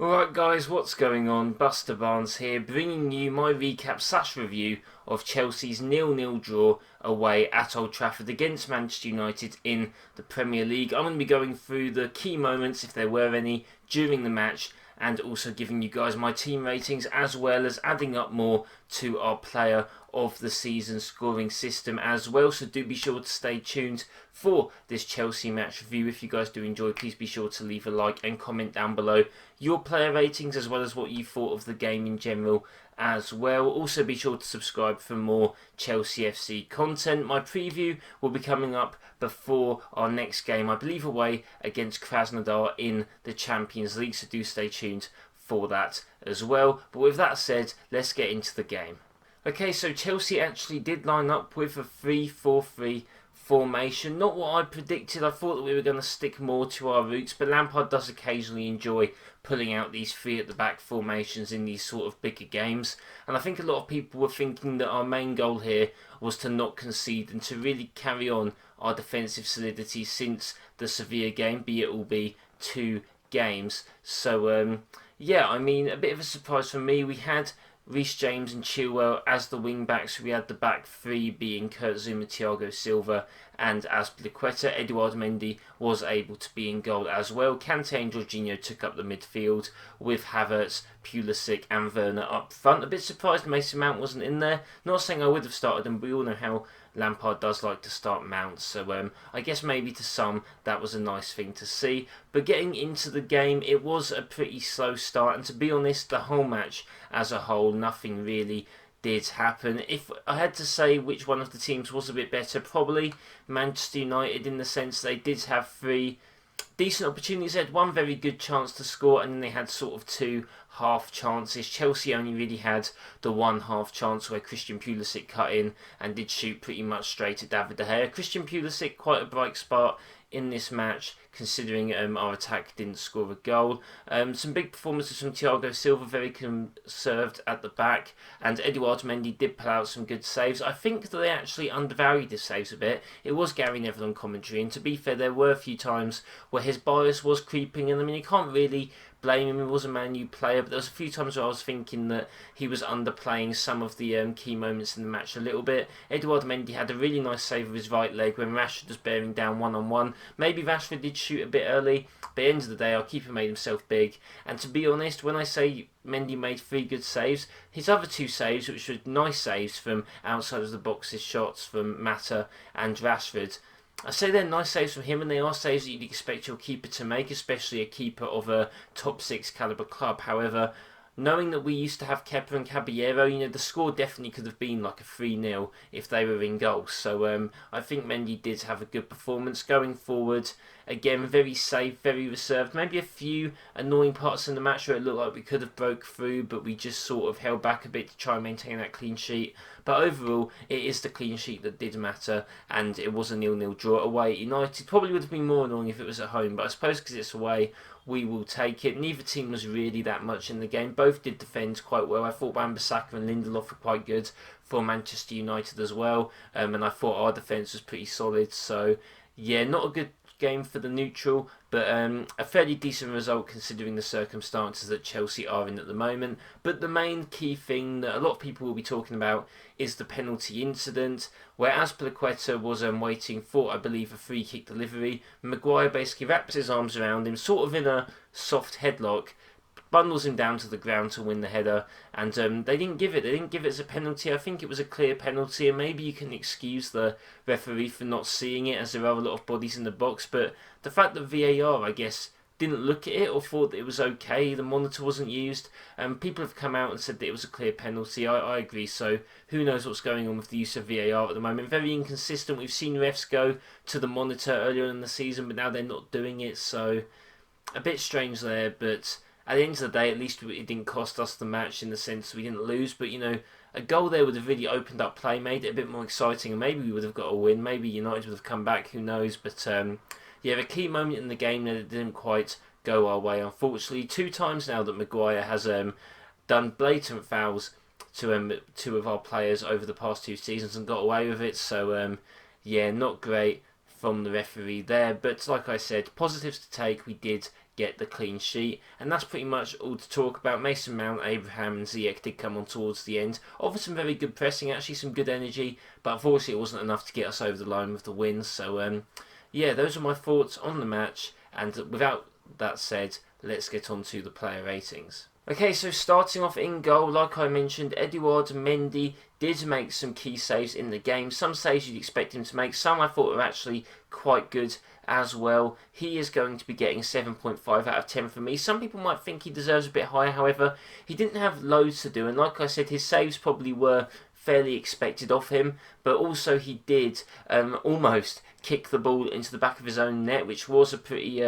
Alright guys, what's going on? BusterBarnes here, bringing you my recap/review of Chelsea's 0-0 draw away at Old Trafford against Manchester United in the Premier League. I'm going to be going through the key moments, if there were any, during the match, and also giving you guys my team ratings, as well as adding up more to our player of the season scoring system as well. So do be sure to stay tuned for this Chelsea match review. If you guys do enjoy, please be sure to leave a like and comment down below your player ratings, as well as what you thought of the game in general as well. Also be sure to subscribe for more Chelsea FC content. My preview will be coming up before our next game, I believe away against Krasnodar in the Champions League, so do stay tuned for that as well. But with that said, let's get into the game. Okay, so Chelsea actually did line up with a 3-4-3 formation. Not what I predicted. I thought that we were going to stick more to our roots, but Lampard does occasionally enjoy pulling out these three at the back formations in these sort of bigger games. And I think a lot of people were thinking that our main goal here was to not concede and to really carry on our defensive solidity since the Sevilla game, be it will be 2 games. So yeah, I mean, a bit of a surprise for me. We had Reece James and Chilwell as the wing backs. We had the back three being Kurt Zouma, Thiago Silva and Azpilicueta. Eduardo Mendy was able to be in goal as well. Kante and Jorginho took up the midfield with Havertz, Pulisic and Werner up front. A bit surprised Mason Mount wasn't in there. Not saying I would have started him, but we all know how Lampard does like to start Mount, so I guess maybe to some that was a nice thing to see. But getting into the game, it was a pretty slow start, and to be honest, the whole match as a whole, nothing really did happen. If I had to say which one of the teams was a bit better, probably Manchester United, in the sense they did have 3 decent opportunities. They had 1 very good chance to score, and then they had sort of 2 half chances. Chelsea only really had the 1 half chance where Christian Pulisic cut in and did shoot pretty much straight at David De Gea. Christian Pulisic, quite a bright spot in this match, considering our attack didn't score a goal. Some big performances from Thiago Silva, very conserved at the back, and Eduardo Mendy did pull out some good saves. I think that they actually undervalued his saves a bit. It was Gary Neville on commentary, and to be fair, there were a few times where his bias was creeping, and I mean, you can't really blame him. He was a Man U player, but there was a few times where I was thinking that he was underplaying some of the key moments in the match a little bit. Eduardo Mendy had a really nice save with his right leg when Rashford was bearing down one-on-one. Maybe Rashford did shoot a bit early, but at the end of the day, our keeper made himself big. And to be honest, when I say Mendy made 3 good saves, his other 2 saves, which were nice saves from outside of the boxes shots from Mata and Rashford, I say they're nice saves from him, and they are saves that you'd expect your keeper to make, especially a keeper of a top 6 calibre club. However, knowing that we used to have Kepa and Caballero, the score definitely could have been like a 3-0 if they were in goal. So I think Mendy did have a good performance going forward. Again, very safe, very reserved. Maybe a few annoying parts in the match where it looked like we could have broke through, but we just sort of held back a bit to try and maintain that clean sheet. But overall, it is the clean sheet that did matter, and it was a 0-0 draw away at United. Probably would have been more annoying if it was at home, but I suppose because it's away, we will take it. Neither team was really that much in the game. Both did defend quite well. I thought Wan-Bissaka and Lindelof were quite good for Manchester United as well, and I thought our defence was pretty solid. So yeah, not a good game for the neutral, but a fairly decent result considering the circumstances that Chelsea are in at the moment. But the main key thing that a lot of people will be talking about is the penalty incident, where Azpilicueta was waiting for, I believe, a free kick delivery. Maguire basically wraps his arms around him, sort of in a soft headlock, bundles him down to the ground to win the header, and they didn't give it. They didn't give it as a penalty. I think it was a clear penalty, and maybe you can excuse the referee for not seeing it, as there are a lot of bodies in the box. But the fact that VAR, I guess, didn't look at it or thought that it was okay, the monitor wasn't used, people have come out and said that it was a clear penalty. I agree. So who knows what's going on with the use of VAR at the moment? Very inconsistent. We've seen refs go to the monitor earlier in the season, but now they're not doing it. So a bit strange there, but at the end of the day, at least it didn't cost us the match in the sense we didn't lose. But, a goal there would have really opened up play, made it a bit more exciting, and maybe we would have got a win. Maybe United would have come back, who knows. But, yeah, the key moment in the game that didn't quite go our way, unfortunately. 2 times now that Maguire has done blatant fouls to 2 of our players over the past 2 seasons and got away with it. So, yeah, not great from the referee there. But like I said, positives to take, we did get the clean sheet. And that's pretty much all to talk about. Mason Mount, Abraham and Ziyech did come on towards the end. Offered some very good pressing, actually some good energy, but unfortunately it wasn't enough to get us over the line with the win. So yeah, those are my thoughts on the match, and without that said, let's get on to the player ratings. Okay, so starting off in goal, like I mentioned, Edouard Mendy did make some key saves in the game. Some saves you'd expect him to make, some I thought were actually quite good as well. He is going to be getting 7.5 out of 10 from me. Some people might think he deserves a bit higher, however, he didn't have loads to do, and like I said, his saves probably were fairly expected of him, but also he did almost kick the ball into the back of his own net, which was a pretty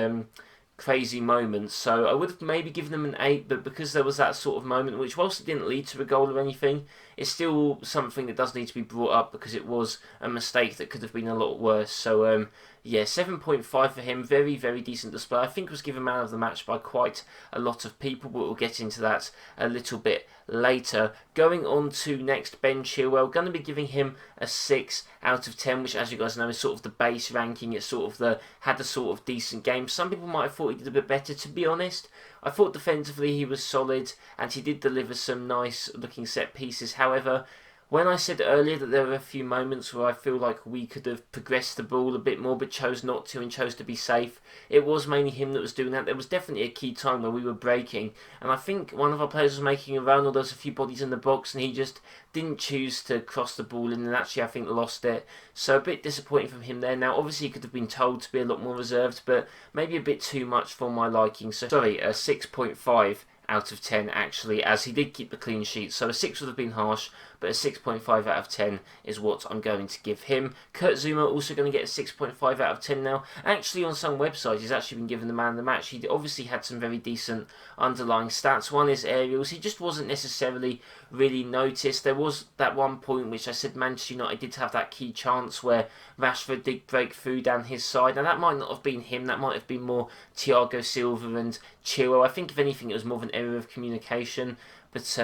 crazy moment. So I would have maybe given him an 8, but because there was that sort of moment, which whilst it didn't lead to a goal or anything, it's still something that does need to be brought up because it was a mistake that could have been a lot worse. So yeah, 7.5 for him, very, very decent display. I think was given man of the match by quite a lot of people, but we'll get into that a little bit later. Going on to next, Ben Chilwell, going to be giving him a 6 out of 10, which as you guys know is sort of the base ranking. It's sort of had a sort of decent game. Some people might have thought he did a bit better, to be honest. I thought defensively he was solid and he did deliver some nice looking set pieces. However, when I said earlier that there were a few moments where I feel like we could have progressed the ball a bit more but chose not to and chose to be safe, it was mainly him that was doing that. There was definitely a key time where we were breaking, and I think one of our players was making a run or there was a few bodies in the box and he just didn't choose to cross the ball in and actually I think lost it. So a bit disappointing from him there. Now obviously he could have been told to be a lot more reserved, but maybe a bit too much for my liking. So sorry, a 6.5 out of 10 actually, as he did keep the clean sheet. So a 6 would have been harsh, but a 6.5 out of 10 is what I'm going to give him. Kurt Zouma also going to get a 6.5 out of 10 now. Actually, on some websites, he's actually been given the man of the match. He obviously had some very decent underlying stats. One is aerials. He just wasn't necessarily really noticed. There was that one point which I said Manchester United did have that key chance where Rashford did break through down his side. Now, that might not have been him. That might have been more Thiago Silva and Chilwell. I think, if anything, it was more of an error of communication. But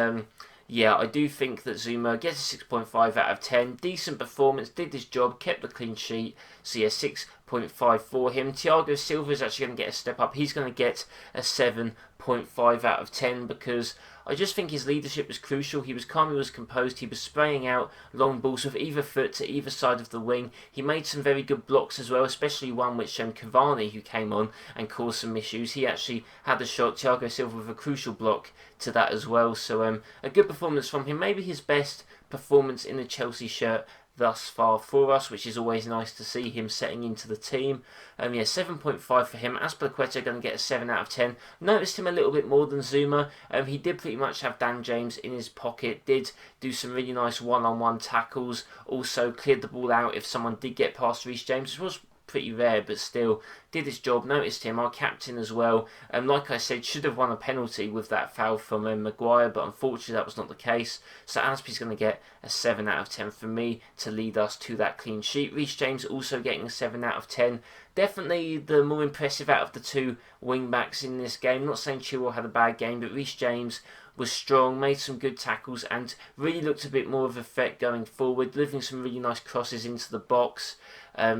yeah, I do think that Zouma gets a 6.5 out of 10. Decent performance, did his job, kept the clean sheet. So yeah, 6.5 for him. Thiago Silva is actually going to get a step up. He's going to get a 7.5 out of 10 because I just think his leadership was crucial. He was calm, he was composed, he was spraying out long balls with either foot to either side of the wing. He made some very good blocks as well, especially one which Cavani, who came on and caused some issues. He actually had the shot, Thiago Silva with a crucial block to that as well. So a good performance from him, maybe his best performance in the Chelsea shirt thus far for us, which is always nice to see him setting into the team. Yeah, 7.5 for him. Azpilicueta going to get a 7 out of 10. Noticed him a little bit more than Zouma. He did pretty much have Dan James in his pocket, did do some really nice one-on-one tackles, also cleared the ball out if someone did get past Reece James, which was pretty rare, but still did his job. Noticed him, our captain as well. Like I said, should have won a penalty with that foul from Maguire, but unfortunately that was not the case. So Azpi's going to get a 7 out of 10 from me to lead us to that clean sheet. Reece James also getting a 7 out of 10. Definitely the more impressive out of the two wing-backs in this game. Not saying Chilwell had a bad game, but Reece James was strong, made some good tackles and really looked a bit more of a threat going forward, delivering some really nice crosses into the box.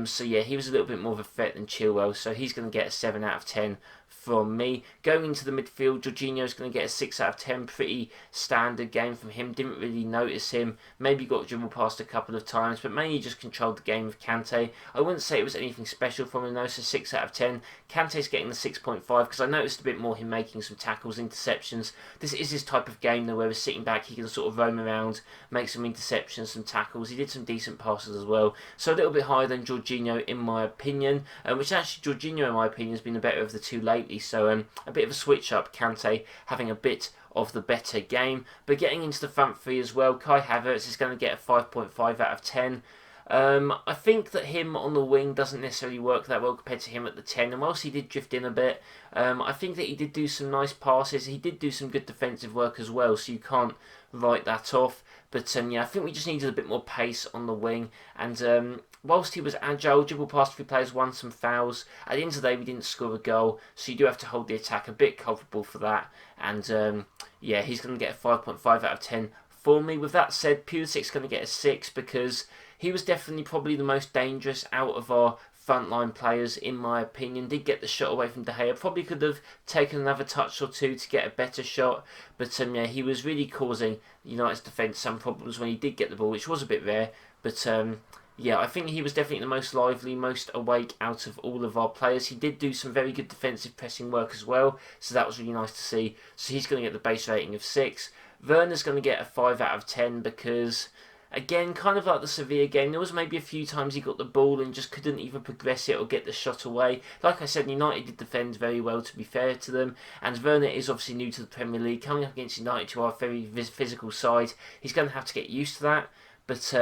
So yeah, he was a little bit more of a threat than Chilwell, so he's going to get a 7 out of 10 from me. Going into the midfield, Jorginho's going to get a 6 out of 10. Pretty standard game from him. Didn't really notice him. Maybe got dribbled past a couple of times, but mainly just controlled the game with Kante. I wouldn't say it was anything special from him though, so 6 out of 10. Kante's getting the 6.5 because I noticed a bit more him making some tackles, interceptions. This is his type of game though, where he's sitting back, he can sort of roam around, make some interceptions, some tackles. He did some decent passes as well. So a little bit higher than Jorginho in my opinion, which actually Jorginho in my opinion has been the better of the two lately. So a bit of a switch up, Kante having a bit of the better game. But getting into the front three as well, Kai Havertz is going to get a 5.5 out of 10. I think that him on the wing doesn't necessarily work that well compared to him at the 10, and whilst he did drift in a bit, I think that he did do some nice passes, he did do some good defensive work as well, so you can't write that off. But yeah, I think we just needed a bit more pace on the wing, and whilst he was agile, dribbled past 3 players, won some fouls. At the end of the day, we didn't score a goal, so you do have to hold the attack a bit culpable for that. And yeah, he's going to get a 5.5 out of 10 for me. With that said, Pulisic's going to get a 6 because he was definitely probably the most dangerous out of our frontline players, in my opinion. Did get the shot away from De Gea. Probably could have taken another touch or two to get a better shot. But yeah, he was really causing United's defence some problems when he did get the ball, which was a bit rare. But yeah, I think he was definitely the most lively, most awake out of all of our players. He did do some very good defensive pressing work as well, so that was really nice to see. So he's going to get the base rating of 6. Werner's going to get a 5 out of 10 because, again, kind of like the Sevilla game, there was maybe a few times he got the ball and just couldn't either progress it or get the shot away. Like I said, United did defend very well, to be fair to them, and Werner is obviously new to the Premier League, coming up against United, who are a very physical side. He's going to have to get used to that, but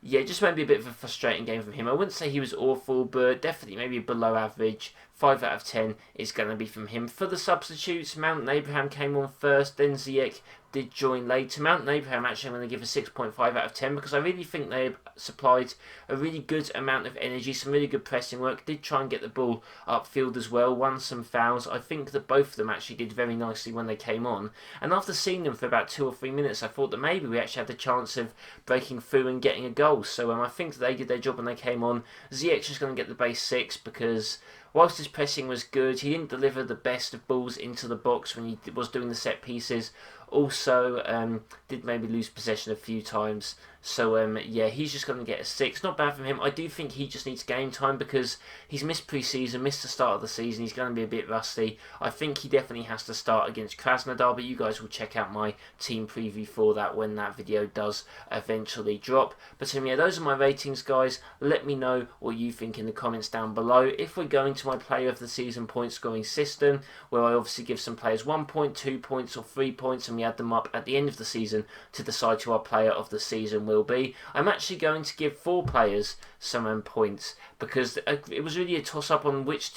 yeah, just maybe a bit of a frustrating game from him. I wouldn't say he was awful, but definitely maybe below average. 5 out of 10 is going to be from him. For the substitutes, Mount and Abraham came on first, then Ziyech did join later. Mount and Abraham, actually, I'm going to give a 6.5 out of 10 because I really think they supplied a really good amount of energy, some really good pressing work, did try and get the ball upfield as well, won some fouls. I think that both of them actually did very nicely when they came on. And after seeing them for about 2 or 3 minutes, I thought that maybe we actually had the chance of breaking through and getting a goal. So I think that they did their job when they came on. Ziyech is going to get the base 6 because whilst his pressing was good, he didn't deliver the best of balls into the box when he was doing the set pieces. Also, did maybe lose possession a few times. So, yeah, he's just going to get a 6. Not bad from him. I do think he just needs game time because he's missed pre-season, missed the start of the season. He's going to be a bit rusty. I think he definitely has to start against Krasnodar, but you guys will check out my team preview for that when that video does eventually drop. But, yeah, those are my ratings, guys. Let me know what you think in the comments down below. If we're going to my player of the season point scoring system, where I obviously give some players 1 point, 2 points, or 3 points, and we add them up at the end of the season to decide who our player of the season will be. I'm actually going to give 4 players some points because it was really a toss-up on which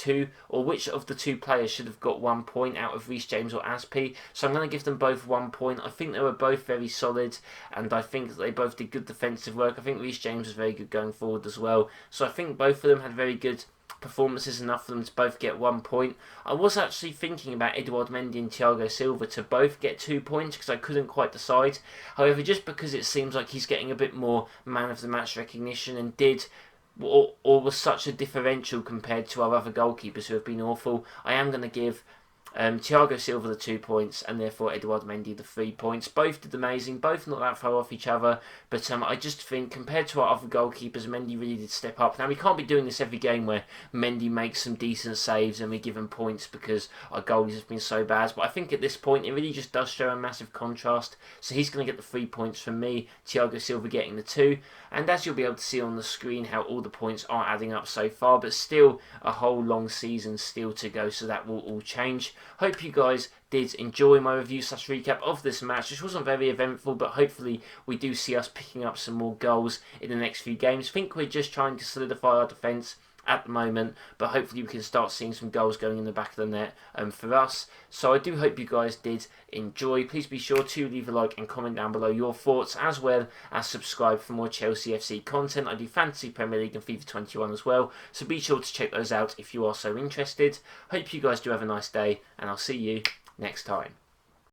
of the 2 players should have got 1 point out of Reece James or Aspi. So I'm going to give them both 1 point. I think they were both very solid, and I think that they both did good defensive work. I think Reece James was very good going forward as well. So I think both of them had very good performances, enough for them to both get 1 point. I was actually thinking about Edouard Mendy and Thiago Silva to both get 2 points because I couldn't quite decide. However, just because it seems like he's getting a bit more man of the match recognition and did or was such a differential compared to our other goalkeepers who have been awful, I am going to give Thiago Silva the 2 points and therefore Edouard Mendy the 3 points. Both did amazing, both not that far off each other, but I just think compared to our other goalkeepers, Mendy really did step up. Now we can't be doing this every game where Mendy makes some decent saves and we give him points because our goalies have been so bad, but I think at this point it really just does show a massive contrast. So he's going to get the 3 points from me, Thiago Silva getting the 2, and as you'll be able to see on the screen how all the points are adding up so far, but still a whole long season still to go, so that will all change. Hope you guys did enjoy my review / recap of this match, which wasn't very eventful, but hopefully we do see us picking up some more goals in the next few games. I think we're just trying to solidify our defence at the moment, but hopefully we can start seeing some goals going in the back of the net for us. So I do hope you guys did enjoy. Please be sure to leave a like and comment down below your thoughts, as well as subscribe for more Chelsea FC content. I do Fantasy Premier League and FIFA 21 as well, so be sure to check those out if you are so interested. Hope you guys do have a nice day, and I'll see you next time.